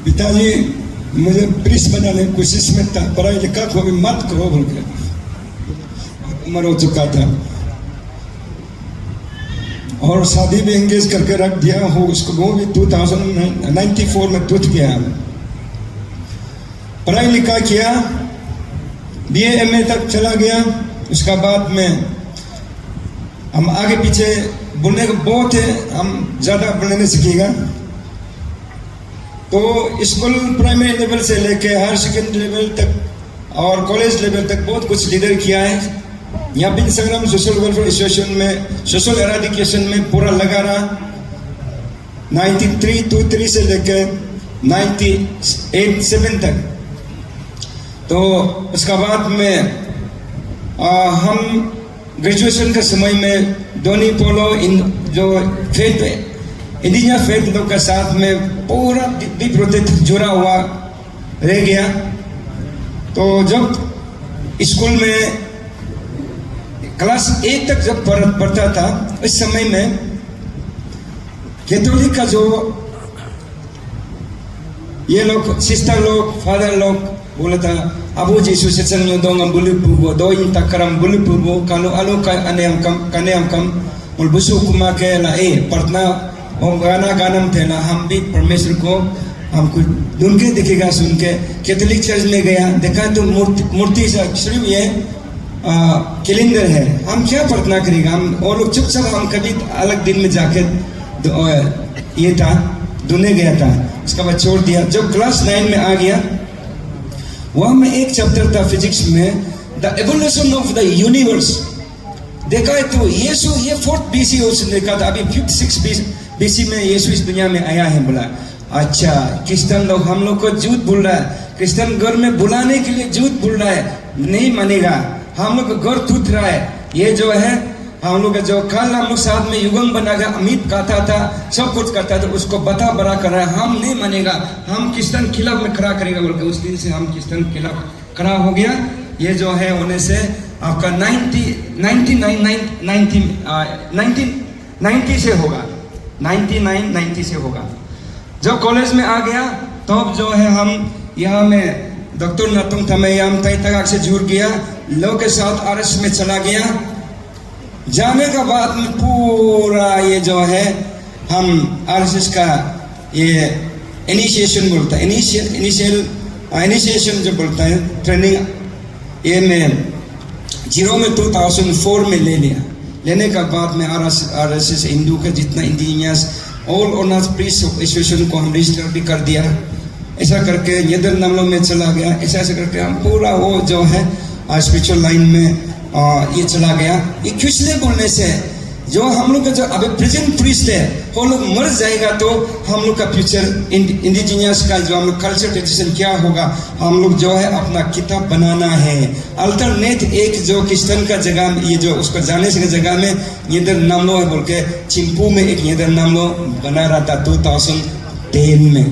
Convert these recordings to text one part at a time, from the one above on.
पिताजी मुझे प्रिंस बनाने की कोशिश में था, पढ़ाई लिखा को भी मत करो बोल के उम्र हो चुका था और शादी भी एंगेज करके रख दिया हो उसको। वो भी 2094 में टूट गया। पढ़ाई लिखा किया, BA MA तक चला गया। उसका बाद में हम आगे पीछे बोलने को बहुत है, हम ज़्यादा बोलने नहीं सीखेगा। तो स्कूल प्राइमरी लेवल से लेके हायर सेकेंडरी लेवल तक और कॉलेज लेवल तक बहुत कुछ लीडर किया है। यहाँ पे संग्राम सोशल वेलफेयर एसोसिएशन में सोशल एराडिकेशन में पूरा लगा रहा। 93-23 से लेके 98-7 तक। तो उसका बाद में हम ग्रेजुएशन के समय में डोनी पोलो इन जो फेथ इंडिया फेथ लोग के साथ में पूरा डीप रूटेड जुड़ा हुआ रह गया। तो जब स्कूल में क्लास 8 तक जब पढ़ता था, इस समय में कैथोलिक का जो ये लोग सिस्टर लोग फादर लोग बोला था अबू जीसु सत्संग में दोंग बुलु पुबो दो इन तकरम बुलु पुबो कालो आलो का अने हम कम और बुसु कुमा के ला प्रार्थना और गाना गानम थे ना हम भी परमेश्वर को हमको ढूंढ के दिखेगा सुन के कैथोलिक चर्च में गया देखा तो मूर्ति सिर्फ ये कैलेंडर है। हम क्या प्रार्थना करेगा हम और लोग चुपचाप हम कभी अलग दिन में जाके ये था ढूंढने गया था उसका बाद छोड़ दिया। जब क्लास 9 में आ गया वहाँ में एक चैप्टर था फिजिक्स में the evolution of the universe देखा है तो यीशु ये 4th BC उसने देखा था अभी 5th 6th BC में यीशु इस दुनिया में आया है बोला अच्छा क्रिश्चियन लोग हम लोग को झूठ बोल रहा है क्रिश्चियन घर में बुलाने के लिए झूठ बोल रहा है नहीं मानेगा हम लोग घर टूट रहा है ये जो है हम लोग जो कल हम लोग साथ में युगम बना गया अमित कहता था सब कुछ करता था उसको बता बड़ा कर रहा है हम नहीं मानेगा हम क्रिश्चियन खिलाफ में खड़ा करेगा बोल के उस दिन से हम क्रिश्चियन खिलाफ खड़ा हो गया। ये जो है होने से आपका 1990 से होगा 90 से होगा। जब कॉलेज में आ गया तब जो है हम यहाँ में डॉक्टर नतुंग थमेयाम तय तक से जुड़ गया लोग के साथ RS में चला गया। जाने का बाद में पूरा ये जो है हम RSS का ये इनिशिएशन बोलता है इनिशिएशन जो बोलता है ट्रेनिंग ये में 2004 में ले लिया। लेने का बाद में RSS हिंदू का जितना indigenous all honours priest association को हम रजिस्टर भी कर दिया। ऐसा करके नीदरलैंड में चला गया ऐसा करके हम पूरा वो जो है स्पिरिचुअल लाइन में ये चला गया। ये क्यों बोलने से जो हम लोग का जो अभी प्रेजेंट प्रीस्ट है वो लोग मर जाएगा तो हम लोग का फ्यूचर इंडिजिनियस का जो हम लोग कल्चर ट्रेडिशन क्या होगा हम लोग जो है अपना किताब बनाना है। अल्टरनेट एक जो क्रिश्चियन का जगह ये जो उसको जाने से जगह में नीदरलैंड है बोल के चिंपू में एक नीदरलैंड बना रहा था 2010 में।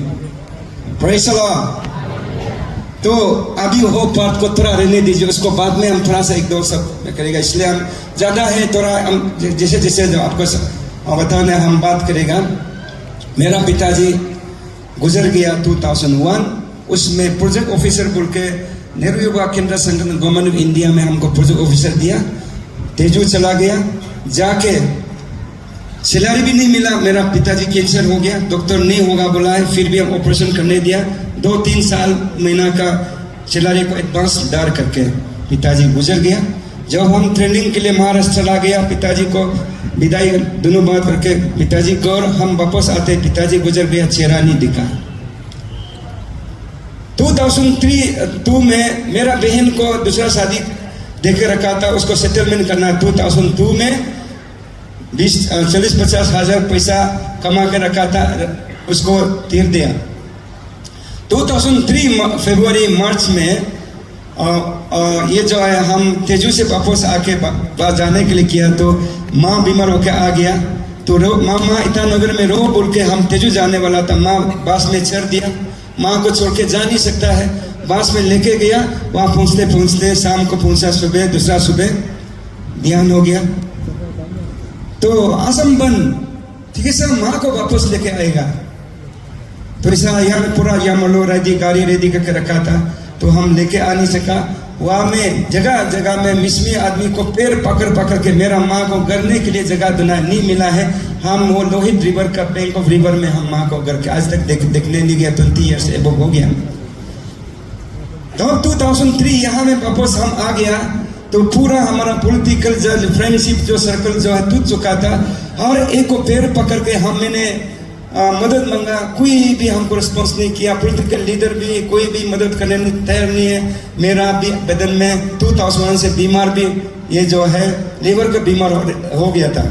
Praise the Lord. तो अभी वो बात को थोड़ा रहने दीजिए उसको बाद में हम थोड़ा सा एक दो सब करेगा इसलिए हम ज़्यादा है थोड़ा हम जैसे जैसे जो आपको बताने हम बात करेगा। मेरा पिताजी गुजर गया 2001 उसमें प्रोजेक्ट ऑफिसर बोल के नेहरू युवा केंद्र संगठन गवर्नमेंट ऑफ इंडिया में हमको प्रोजेक्ट ऑफिसर दिया। तेजू चला गया जाके सैलरी भी नहीं मिला। मेरा पिताजी कैंसर हो गया डॉक्टर नहीं होगा बोला है फिर भी हम ऑपरेशन करने दिया 2-3 साल महीना का सैलरी को एडवांस डाल करके पिताजी गुजर गया। जब हम ट्रेनिंग के लिए महाराष्ट्र चला गया पिताजी को विदाई दोनों बात करके पिताजी को और हम वापस आते पिताजी गुजर गया चेहरा नहीं दिखा। 2002 में मेरा बहन को दूसरा शादी देके रखा था उसको सेटलमेंट करना 2002 में 40-50 हजार पैसा कमा के रखा था उसको तीर दिया। 2003 फरवरी मार्च में ये जो है हम तेजू से वापस आके जाने के लिए किया तो माँ बीमार होके आ गया तो माँ ईटानगर में रो बोल के हम तेजू जाने वाला था। माँ बस में चढ़ दिया माँ को छोड़ के जा नहीं सकता है बस में लेके गया वहाँ पहुँचते पहुँचते शाम को पहुँचा सुबह दूसरा सुबह ध्यान हो गया तो आसम बन ठीक है सर माँ को वापस लेके आएगा तो ऐसा यहाँ पूरा यामलो रेडी गाड़ी रेडी करके रखा था तो हम लेके आ नहीं सका। वहाँ में जगह जगह में मिसमी आदमी को पैर पकड़ पकड़ के मेरा माँ को गरने के लिए जगह नहीं मिला है। हम वो लोहित रिवर का बैंक ऑफ रिवर में हम माँ को घर के आज तक देखने नहीं गया 20 ईयर्स एबव हो गया। तो 2003 यहाँ में वापस हम आ गया तो पूरा हमारा पॉलिटिकल फ्रेंडशिप जो सर्कल जो है टूट चुका था और एक को पैर पकड़ के हम मैंने मदद मांगा कोई भी हमको रिस्पॉन्स नहीं किया। पॉलिटिकल लीडर भी कोई भी मदद करने तैयार नहीं है। मेरा भी बदन में 2001 से बीमार भी ये जो है लीवर का बीमार हो गया था।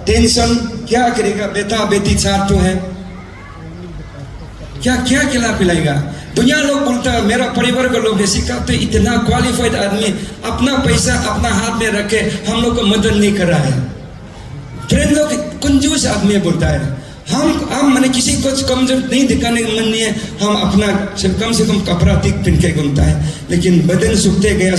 टेंशन क्या करेगा बेटा बेटी 4 तो है क्या क्या खिला पिलाएगा। दुनिया लोग बोलता है मेरा परिवार का लोग सिखाते इतना क्वालिफाइड आदमी अपना पैसा अपना हाथ में रखे हम लोग को मदद नहीं कर रहा है। फ्रेंड लोग कंजूस आदमी बोलता है हम मैंने किसी को कमजोर नहीं दिखाने का मन नहीं है। हम अपना कम से कम कपड़ा ठीक पहन के घूमता है लेकिन बदन सूखते गया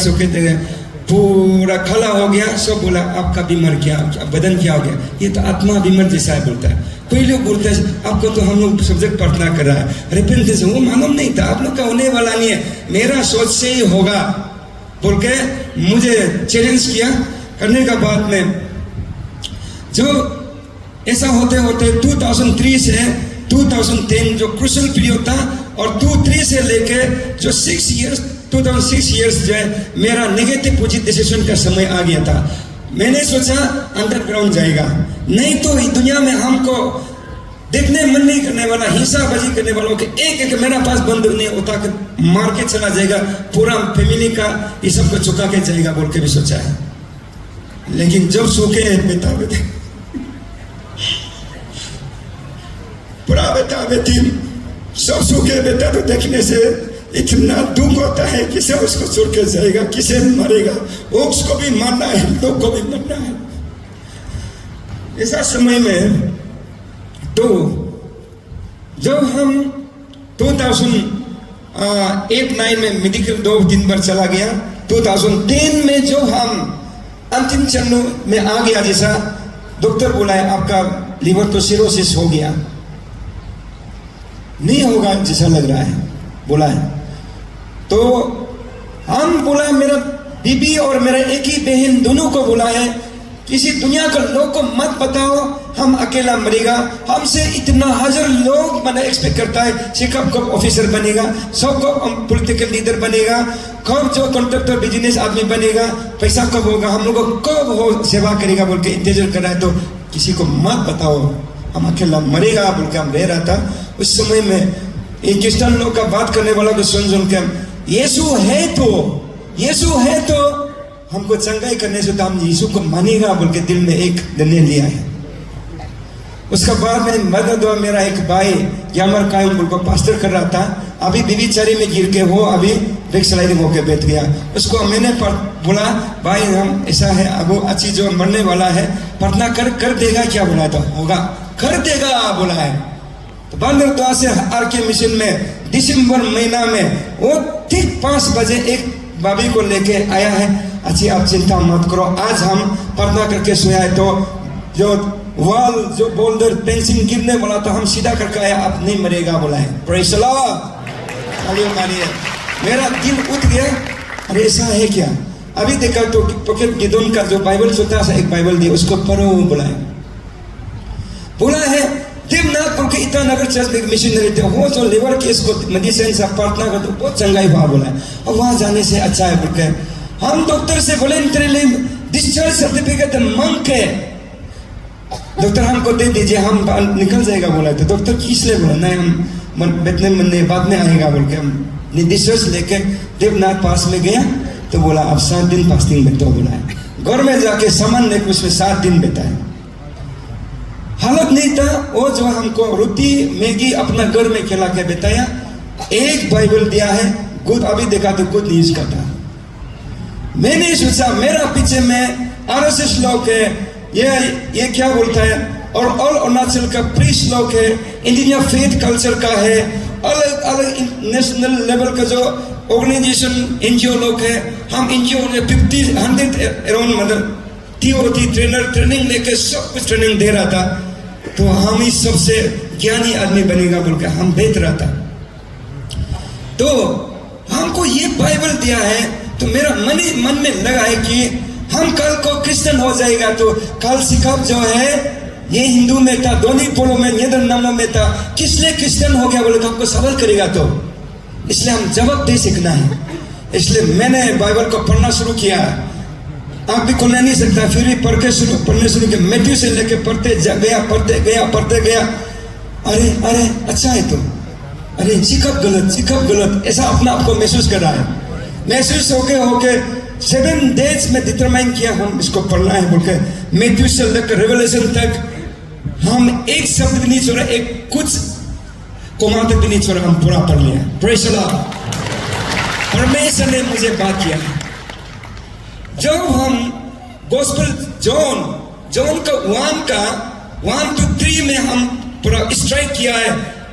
पूरा खड़ा हो गया, सब बोला आपका बीमार क्या, बदन क्या हो गया, ये तो आत्मा बीमार जैसा है बोलता है। कोई लोग बोलते हैं आपको तो हम लोग सब्जेक्ट प्रार्थना कर रहा है, रिपेंटेंस, वो मालूम नहीं था, आप लोग का होने वाला नहीं है, मेरा सोच से ही होगा बोल के मुझे चैलेंज किया। करने का बाद में जो ऐसा होते होते 2003 से 2010 जो क्रूशियल पीरियड था, और 2003 से लेके जो 2006 इयर्स जो है मेरा नेगेटिव पॉजिटिव डिसीजन का समय आ गया था। मैंने सोचा अंडरग्राउंड जाएगा, नहीं तो इस दुनिया में हमको देखने मन नहीं करने वाला, हिंसाबाजी करने वालों के एक एक मेरा पास बंदूक नहीं होता कि मार के चला जाएगा, पूरा फैमिली का ये सबको चुका के जाएगा बोल के भी सोचा है। लेकिन जब सूखे बेटा बेटे पूरा बेटा बेटी सब सूखे बेटा तो देखने से इतना दुख होता है, किसे उसको छोड़ के जाएगा, किसे मरेगा, वो उसको भी मारना है, लोग को भी मरना है। ऐसा समय में तो जब हम 2008-9 में मेडिकल 2-3 बार चला गया, 2010 में जो हम अंतिम चरणों में आ गया, जैसा डॉक्टर बोला है आपका लिवर तो सिरोसिस हो गया, नहीं होगा जैसा लग रहा है बोला है। तो हम बोला, मेरा बीबी और मेरा एक ही बहन दोनों को बोला है, किसी दुनिया के लोग को मत बताओ हम अकेला मरेगा, हमसे इतना हजार लोग मैंने एक्सपेक्ट करता है, शिकअप कब ऑफिसर बनेगा, सब कब पॉलिटिकल लीडर बनेगा, कब जो कॉन्ट्रैक्टर बिजनेस आदमी बनेगा, पैसा कब होगा, हम लोग को कब वो सेवा करेगा बोल के इंतजार कर रहा है, तो किसी को मत बताओ हम अकेला मरेगा बोल के हम रह रहा था। उस समय में एक क्रिश्चियन लोग का बात करने वाला को सुन के हम यीशु है तो हमको चंगाई करने से तो हम यीशु को मानेगा बोल के दिल में एक निर्णय लिया है। उसके बाद में मदद मेरा एक भाई यामर कायम बोल को पास्टर कर रहा था, अभी बीवी चरी में गिर के वो अभी बैकस्लाइडिंग होके बैठ गया। उसको मैंने बोला भाई हम ऐसा है, अब वो अच्छी जो मरने वाला है प्रार्थना कर देगा क्या, बोला तो होगा कर देगा बोला है। तो बंदरदुआ से आर के मिशन में दिसंबर महीना में वो ठीक 5 बजे एक बाबी को लेके आया है, अच्छी आप चिंता मत करो, आज हम प्रार्थना करके सोया है तो जो वाल जो बोल्डर पेंसिल गिरने वाला था हम सीधा करके आया, अब नहीं मरेगा बोला है। प्रेज़ द लॉर्ड, मानिए मेरा दिल उठ गया, अरे ऐसा है क्या। अभी देखा तो पॉकेट गिदोन का जो बाइबल छोटा सा एक बाइबल दिया, उसको पढ़ो बोला है देवनाथ बोल के ईटानगर चर्च में मिशनरी थे, वो जो लिवर केस को मेडिसिन से प्रार्थना करते बहुत चंगाई हुआ बोला है, और वहां जाने से अच्छा है बोल के हम डॉक्टर से वॉलंटरीली डिस्चार्ज सर्टिफिकेट मांग के डॉक्टर हमको दे दीजिए हम निकल जाएगा बोला। तो डॉक्टर किस लिए बोला, नहीं हम बैठने मन बाद में आएगा बोल के हम डिस्चार्ज लेके देवनाथ पास में गया, तो बोला आप 7 दिन फास्टिंग बैठो बोला है। घर में जाके सामान लेकर उसमें 7 दिन बैठा है, हालत नहीं था, वो जो हमको रोटी मैगी अपना घर में खिला के बताया, एक बाइबल दिया है गुड, अभी देखा तो गुड न्यूज का था। मैंने सोचा मेरा पीछे में आरएसएस लोग है, ये क्या बोलता है, और ऑल अरुणाचल का प्रीस्ट लोग है, इंडियन फेथ कल्चर का है, अलग अलग नेशनल लेवल का जो ऑर्गेनाइजेशन एनजीओ लोग है, हम एनजीओ ने 50-100 अराउंड मतलब टीओटी ट्रेनिंग लेके सब कुछ ट्रेनिंग दे रहा था, तो हम इस सबसे ज्ञानी आदमी बनेगा बोल के हम बेच रहा था। तो हमको ये बाइबल दिया है, तो मेरा मन में लगा है कि हम कल को क्रिश्चियन हो जाएगा, तो कल सिकअप जो है ये हिंदू में था, दोनी पोलो में, नेदरलैंड में था, किसलिए क्रिश्चियन हो गया बोले तो हमको सवाल करेगा, तो इसलिए हम जवाब दे सीखना है। इसलिए मैंने बाइबल को पढ़ना शुरू किया, आप भी खोलना नहीं सकता, फिर भी पढ़ने शुरू किया, मैथ्यू से लेके पढ़ते गया। अरे अच्छा है, तो अरे सिकअप गलत ऐसा अपना आपको महसूस कर रहा है, महसूस होके 7 डेज में डिटरमाइन किया हम इसको पढ़ना है बोल के, मैथ्यू से लेकर रेवलेशन तक हम एक शब्द भी नहीं छोड़ा, एक कुछ कोमा तक भी नहीं छोड़ा, हम पूरा पढ़ लिया। प्रेज़ द लॉर्ड, परमेश्वर ने मुझे बात किया। जब हम गॉस्पेल जॉन का 1 to 3 में हम पूरा स्ट्राइक किया है,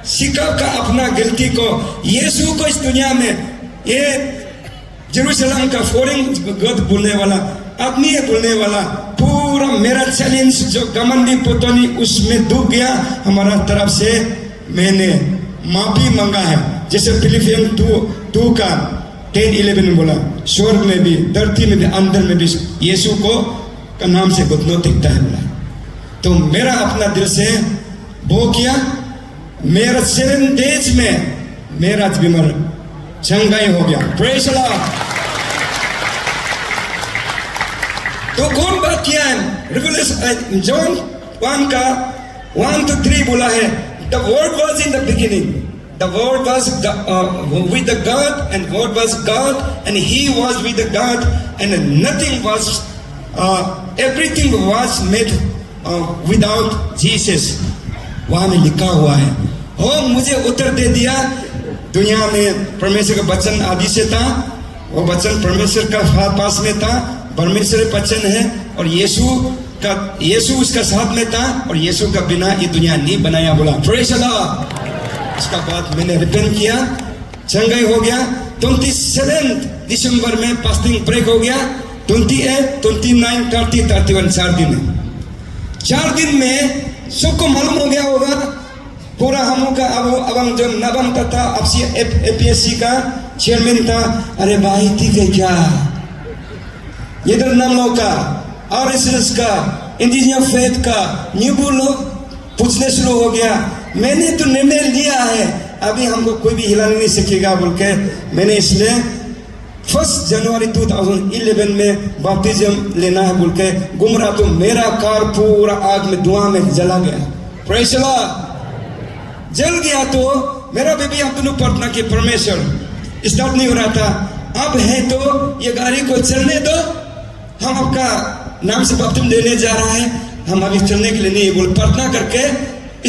सिकअप का अपना गलती को, यीशु को इस दुनिया में ये जेरूशलम का फॉरेन गॉड बोलने वाला आदमी है, बोलने वाला पूरा मेरा चैलेंज जो गमंडी पुतौनी उसमें डूब गया हमारा तरफ से। मैंने माफी मांगा है, जैसे फिलिपियन 2 का 10-11 में बोला, स्वर्ग में भी धरती में भी अंदर में भी यीशु को का नाम से घुटनों टिकता है बोला। तो मेरा अपना दिल से वो किया, मेरा 7 डेज में मेरा बीमार चंगाई हो गया। Praise the Lord. तो कौन बात किया है? रिवलेशन जॉन 1 का 1-3 बोला है, the word was in the beginning, the word was with the God, and word was God, and he was with the God, and nothing was everything was made without Jesus। वहां में लिखा हुआ है। और मुझे उत्तर दे दिया, दुनिया में परमेश्वर का वचन आदि से था, वो वचन परमेश्वर का पास में था, परमेश्वर वचन है, और यीशु उसका साथ में था, और यीशु का बिना ये दुनिया नहीं बनाया बोला। Praise the Lord. उसका बाद मैंने रिपेंट किया, चंगाई हो गया। 27 दिसंबर में फास्टिंग ब्रेक हो गया। 28, 29, 30, 31 4 दिन में सबको मालूम हो गया होगा पूरा। हम लोग का अब हम जो नवम था, APSC का चेयरमैन था, अरे भाई ठीक है क्या, इधर नामों का, RSS का, इंडिजिनियस फेथ का, न्यू लोग पूछने शुरू हो गया। मैंने तो निर्णय लिया है, अभी हमको कोई भी हिला नहीं सकेगा बोल के मैंने इसलिए 1 जनवरी 2011 में बपतिस्म लेना है बोल के घूम रहा। तो मेरा कार पूरा आग में धुआं में जला गया। Praise the Lord. जल गया तो मेरा बेबी हम दोनों प्रार्थना के परमेश्वर स्टार्ट नहीं हो रहा था, अब है तो ये गाड़ी को चलने दो, हम आपका नाम से बपतिस्म लेने जा रहा है, हम अभी चलने के लिए नहीं बोल प्रार्थना करके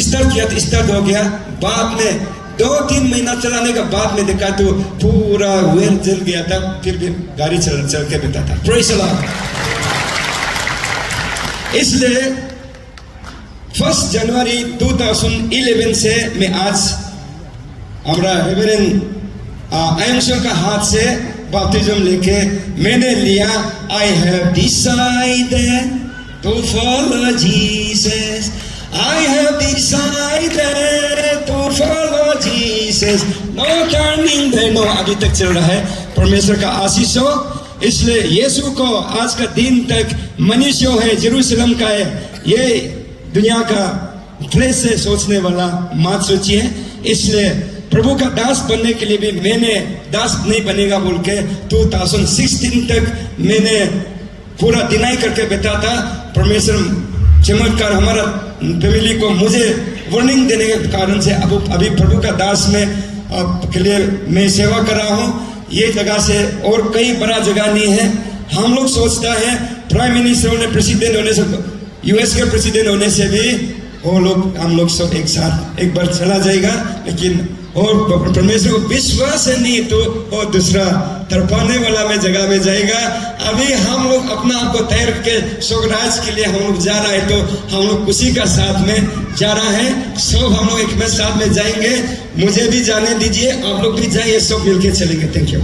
स्टार्ट किया तो स्टार्ट हो गया। बाद में 2-3 महीना चलाने का बाद में देखा तो पूरा व्हील जल गया था, फिर भी गाड़ी चल के बिता था। Praise the Lord. इसलिए 1 जनवरी 2011 से मैं आज हमारा रेवरेंड आयंशल का हाथ से बपतिस्म लेके मैंने लिया। I have decided to follow Jesus, I have decided to follow Jesus, no turning back। no अभी तक चल रहा है, परमेश्वर का आशीष हो। इसलिए यीशु को आज का दिन तक मनुष्य है, जेरूशलम का है, ये दुनिया का प्लेस से सोचने वाला मत सोचिए। इसलिए प्रभु का दास बनने के लिए भी मैंने दास नहीं बनेगा बोल के 2016 तक मैंने पूरा डिनाई करके बैठा था। परमेश्वर चमत्कार हमारा फैमिली को मुझे वार्निंग देने के कारण से अभी प्रभु का दास में के लिए मैं सेवा कर रहा हूँ। ये जगह से और कई बड़ा जगह नहीं है। हम लोग सोचता है प्राइम मिनिस्टर होने, प्रेसिडेंट होने से, US के प्रेसिडेंट होने से भी वो लोग हम लोग सब एक साथ एक बार चला जाएगा, लेकिन और परमेश्वर को विश्वास है नहीं तो वो दूसरा तरफाने वाला में जगह में जाएगा। अभी हम लोग अपना आपको तैयार के स्वर्गराज के लिए हम लोग जा रहा है, तो हम लोग उसी का साथ में जा रहा है। सब हम लोग एक में साथ में जाएंगे। मुझे भी जाने दीजिए, आप लोग भी जाइए, सब मिलके चलेंगे। Thank you.